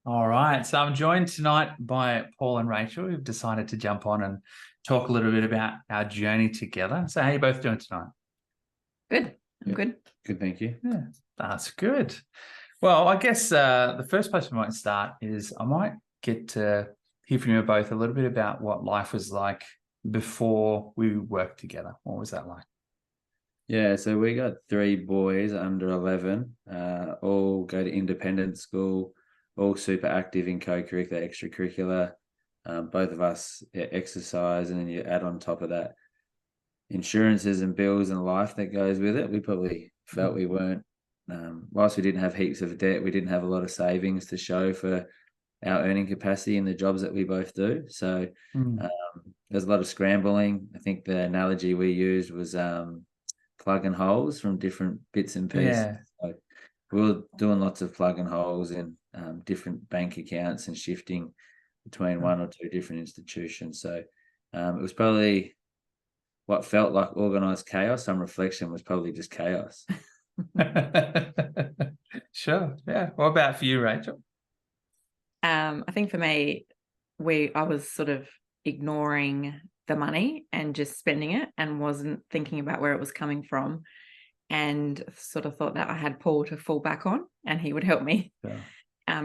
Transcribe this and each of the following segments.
All right. So I'm joined tonight by Paul and Rachael, who've decided to jump on and talk a little bit about our journey together. So how are you both doing tonight? Good. I'm Yeah. good. Good, thank you. Yeah, that's good. Well, I guess the first place we might start is I might get to hear from you both a little bit about what life was like before we worked together. What was that like? Yeah, so we got three boys under 11, all go to independent school, all super active in co-curricular, extracurricular. Both of us exercise, and then you add on top of that insurances and bills and life that goes with it. We probably felt we weren't, whilst we didn't have heaps of debt, we didn't have a lot of savings to show for our earning capacity in the jobs that we both do. So there's a lot of scrambling. I think the analogy we used was plugging holes from different bits and pieces. Yeah. So we were doing lots of plugging holes in different bank accounts and shifting between one or two different institutions. So it was probably what felt like organised chaos. Some reflection was probably just chaos. Sure. Yeah. What about for you, Rachael? I think for me, I was sort of ignoring the money and just spending it and wasn't thinking about where it was coming from, and sort of thought that I had Paul to fall back on and he would help me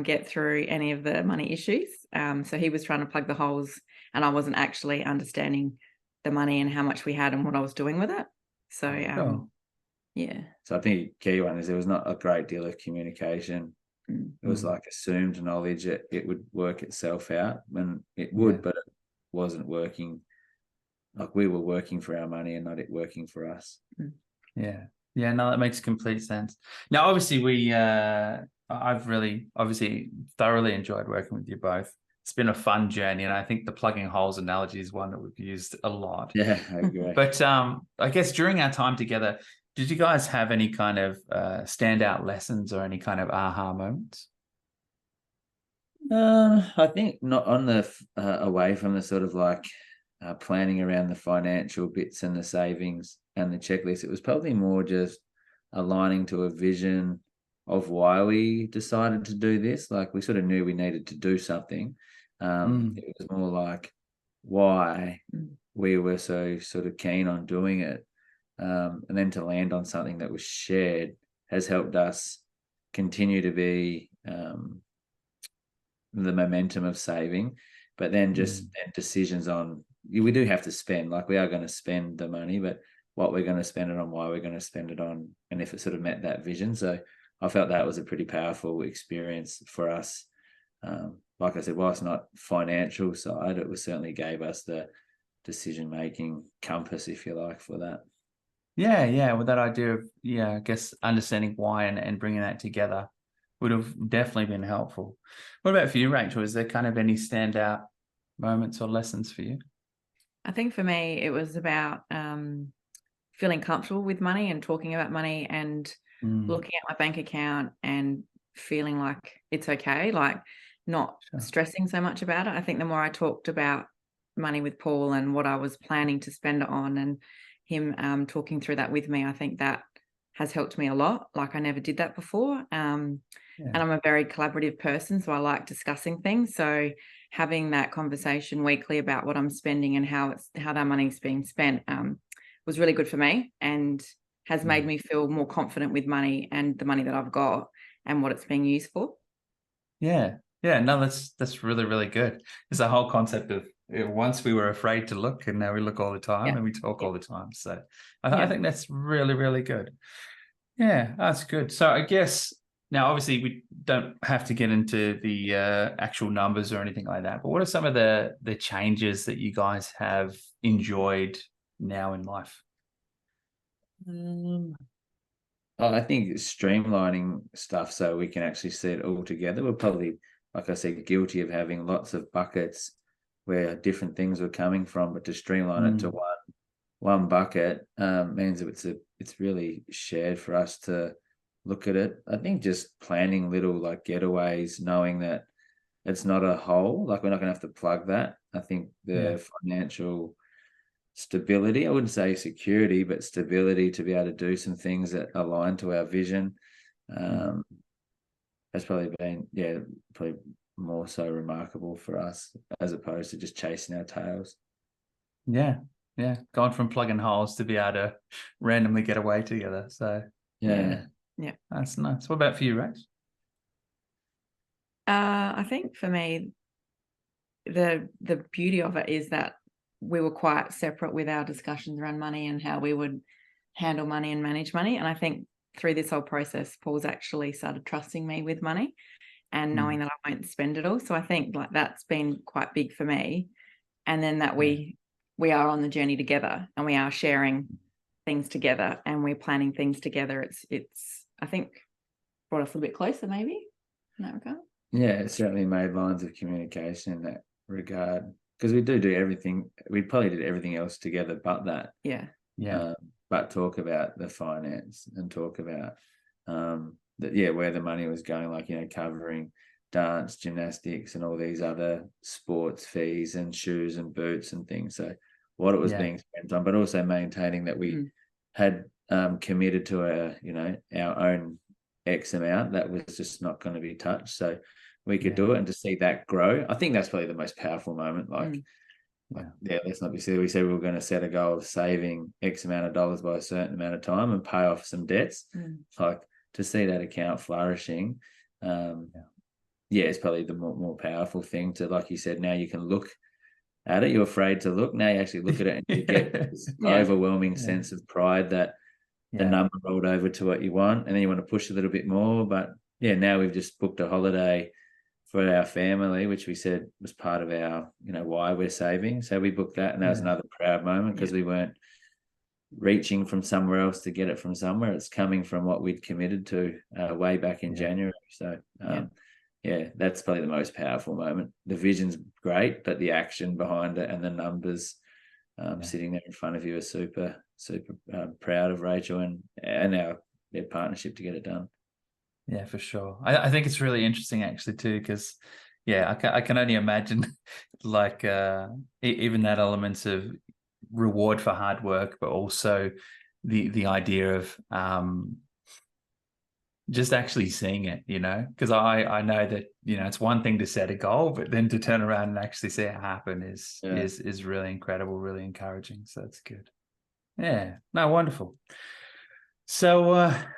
get through any of the money issues. So he was trying to plug the holes and I wasn't actually understanding the money and how much we had and what I was doing with it. So yeah. So I think the key one is there was not a great deal of communication. It was like assumed knowledge that it would work itself out, and it would, but it wasn't working. Like we were working for our money and not it working for us. Yeah. Yeah, no, that makes complete sense. Now, obviously, I've really, obviously, thoroughly enjoyed working with you both. It's been a fun journey, and I think the plugging holes analogy is one that we've used a lot. Yeah, I agree. But I guess during our time together, did you guys have any kind of standout lessons or any kind of aha moments? I think not on the away from the sort of like planning around the financial bits and the savings and the checklist. It was probably more just aligning to a vision of why we decided to do this. Like we sort of knew we needed to do something. It was more like why we were so sort of keen on doing it. And then to land on something that was shared has helped us continue to be the momentum of saving, but then just decisions on, we do have to spend, like we are going to spend the money, but what we're going to spend it on, why we're going to spend it on, and if it sort of met that vision. So I felt that was a pretty powerful experience for us. Like I said, whilst not financial side, it was certainly gave us the decision-making compass, if you like, for that. Yeah. With that idea of, I guess understanding why and bringing that together would have definitely been helpful. What about for you, Rachael? Is there kind of any standout moments or lessons for you? I think for me, it was about feeling comfortable with money and talking about money and looking at my bank account and feeling like it's okay, like not stressing so much about it. I think the more I talked about money with Paul and what I was planning to spend it on and him talking through that with me, I think that has helped me a lot. Like I never did that before. And I'm a very collaborative person, so I like discussing things. So having that conversation weekly about what I'm spending and how that money's being spent was really good for me and has made me feel more confident with money and the money that I've got and what it's being used for. Yeah. No, that's really, really good. It's the whole concept of once we were afraid to look and now we look all the time and we talk all the time. So I think that's really, really good. Yeah, that's good. So I guess now, obviously, we don't have to get into the actual numbers or anything like that, but what are some of the changes that you guys have enjoyed now in life? I think streamlining stuff so we can actually see it all together. We're probably, like I said, guilty of having lots of buckets where different things were coming from, but to streamline it to one bucket means that it's really shared for us to look at it. I think just planning little like getaways, knowing that it's not a hole, like we're not going to have to plug that. I think the financial stability, I wouldn't say security, but stability to be able to do some things that align to our vision has probably been, probably more so remarkable for us, as opposed to just chasing our tails. Yeah. Gone from plugging holes to be able to randomly get away together. So Yeah. That's nice. What about for you, Rach? I think for me, the beauty of it is that we were quite separate with our discussions around money and how we would handle money and manage money. And I think through this whole process, Paul's actually started trusting me with money and knowing that I won't spend it all. So I think like that's been quite big for me. And then that we are on the journey together and we are sharing things together and we're planning things together. It's I think brought us a bit closer maybe in that regard. Yeah, it certainly made lines of communication in that regard, because we do everything. We probably did everything else together but that. But talk about the finance and talk about where the money was going, like, you know, covering dance, gymnastics and all these other sports fees and shoes and boots and things. So what it was being spent on, but also maintaining that we had committed to our own X amount that was just not going to be touched. So we could do it, and to see that grow, I think that's probably the most powerful moment. Let's not be silly. We said we were going to set a goal of saving X amount of dollars by a certain amount of time and pay off some debts. Like, to see that account flourishing, it's probably the more powerful thing. To, like you said, now you can look at it. You're afraid to look. Now you actually look at it and you get this overwhelming sense of pride that the number rolled over to what you want, and then you want to push a little bit more. But now we've just booked a holiday for our family, which we said was part of our, why we're saving. So we booked that, and that was another proud moment, because we weren't reaching from somewhere else to get it from somewhere. It's coming from what we'd committed to way back in January. So that's probably the most powerful moment. The vision's great, but the action behind it and the numbers sitting there in front of you are super proud of Rachel and our partnership to get it done. Yeah, for sure. I think it's really interesting actually too, because I can only imagine like even that element of reward for hard work, but also the idea of just actually seeing it, because I know that, it's one thing to set a goal, but then to turn around and actually see it happen is really incredible, really encouraging. So that's good. Yeah, no, wonderful. So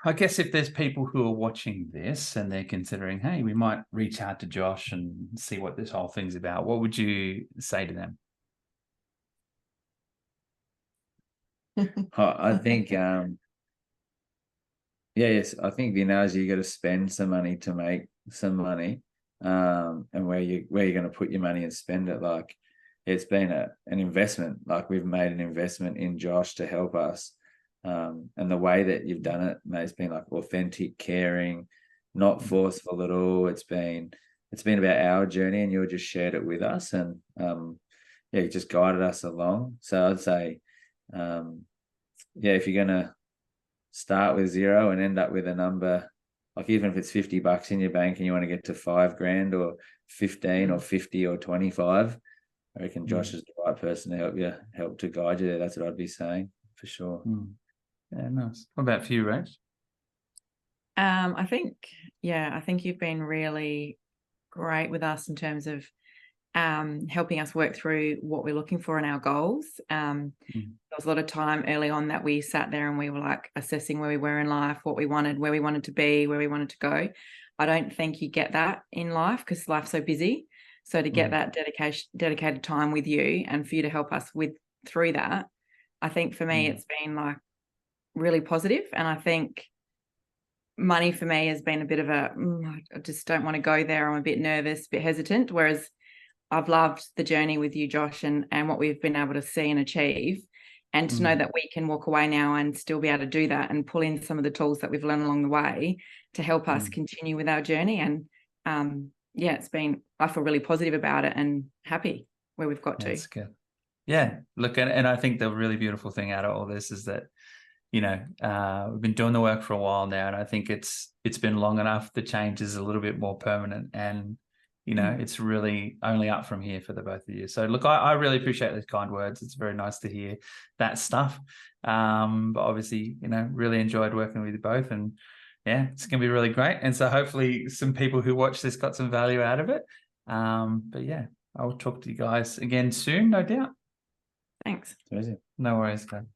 I guess if there's people who are watching this and they're considering, hey, we might reach out to Josh and see what this whole thing's about, what would you say to them? I think, I think the analogy, you got to spend some money to make some money, and where you're going to put your money and spend it. Like, it's been an investment. Like, we've made an investment in Josh to help us. And the way that you've done it, mate, it's been like authentic, caring, not forceful at all. It's been about our journey, and you just shared it with us, and you just guided us along. So I'd say, if you're gonna start with zero and end up with a number, like even if it's $50 in your bank and you want to get to $5,000 or 15 or 50 or 25, I reckon Josh is the right person to help to guide you there. That's what I'd be saying, for sure. Yeah, nice. What about for you, Rach? I think you've been really great with us in terms of helping us work through what we're looking for in our goals. There was a lot of time early on that we sat there and we were like assessing where we were in life, what we wanted, where we wanted to be, where we wanted to go. I don't think you get that in life because life's so busy. So to get that dedicated time with you and for you to help us through that, I think for me it's been like really positive. And I think money for me has been a bit of I just don't want to go there. I'm a bit nervous, a bit hesitant, whereas I've loved the journey with you, Josh, and what we've been able to see and achieve, and to know that we can walk away now and still be able to do that and pull in some of the tools that we've learned along the way to help us continue with our journey. And it's been, I feel really positive about it and happy where we've got to. That's good. Yeah, look, and I think the really beautiful thing out of all this is that, we've been doing the work for a while now, and I think it's been long enough. The change is a little bit more permanent, and it's really only up from here for the both of you. So look, I really appreciate those kind words. It's very nice to hear that stuff. But obviously, really enjoyed working with you both, and it's going to be really great. And so hopefully some people who watch this got some value out of it. But yeah, I'll talk to you guys again soon, no doubt. Thanks. Amazing. No worries, guys.